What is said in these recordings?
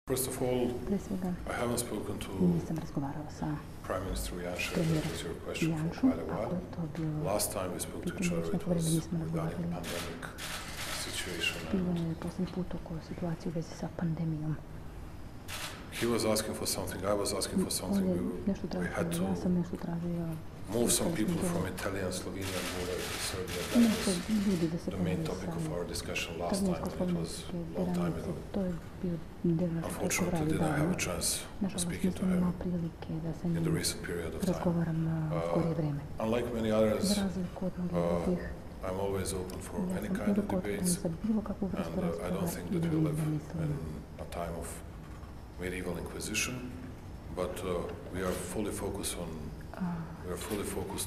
First of all, Pre svega, I haven't spoken to nisam razgovarao sa Prime Minister Janša. That premijerom was your question for Janšom, quite a ako while. je to bilo Last time we spoke to each pitanje, other, već it neko vreme was nismo regarding razgovarali. pandemic situation. Bilo je posljednji put oko situacije u vezi sa pandemijom. He was asking for something, I was asking for On something. je nešto We had tražio, ja to sam nešto tražio. move some Tražili people smo from to- Italian, Slovenian border to Serbia. Nešto That ljudi da was se the main pomeri topic of sa our discussion last time, and it was talijansko-slovenske a long time granice. ago. To je bio del našeg Unfortunately, razgovora didn't have davno. a chance of Nažalost, speaking to nisam imao him prilike da sa in the njim recent period of time. razgovaram u skorije vreme. Unlike many others, Za razliku od mnogih drugih, I'm always open for ja any sam kind of uvijek otvoren debates, za bilo kakvu vrstu and I razgovora don't think i that da we vidim live da mislim. in a time of medieval inquisition, but we are fully focused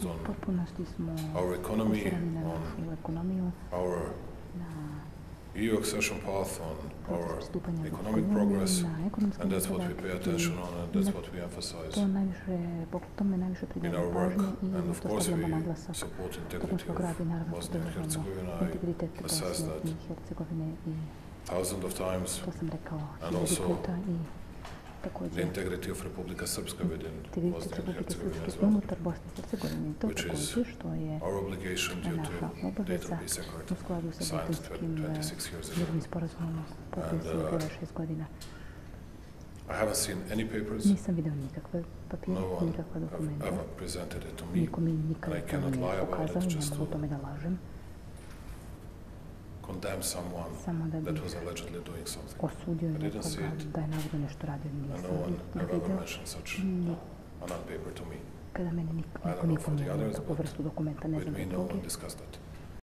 on Potpunosti smo our economy, fokusirani na on našu ekonomiju, our na EU accession path, on our proces pristupanja economic Europskoj progress, uniji, na ekonomski and that's what we napredak pay i attention on, and that's what we emphasize tome najviše in pridajemo our work. pažnju i And na of to course, stavljamo we naglasak. support Tokom integrity svog of rada i naravno Bosnia and podržavamo Herzegovina. integritet I assess Bosne that i Hercegovine i thousands of times. to sam rekao And 1000 also puta i The također integrity of Republika Srpska within integritet Bosnia and Republike Herzegovina as Srpske well, unutar Bosne i Hercegovine i to which is također što je our obligation due naša to obaveza Dayton Peace Accord u skladu sa signed Daytonskim 26 years ago. mirovnim sporazumom potpisan prije 6 godina. I haven't seen any papers. Nisam video nikakve papire, No one nikakve have dokumente. ever presented it to me. Niko mi And nikada I to cannot nije lie about pokazao it i just ne to mogu tome da lažem. condemn someone Samo da that bih was allegedly doing something. osudio I didn't see nekoga it. da je navodno nešto radio, And nisam no one ih have ever vidio. mentioned such Ni a non-paper to me. kada mene I niko don't nije know for the pomenuo others, takvu but vrstu dokumenta, ne with znam me za no one druge. discussed that.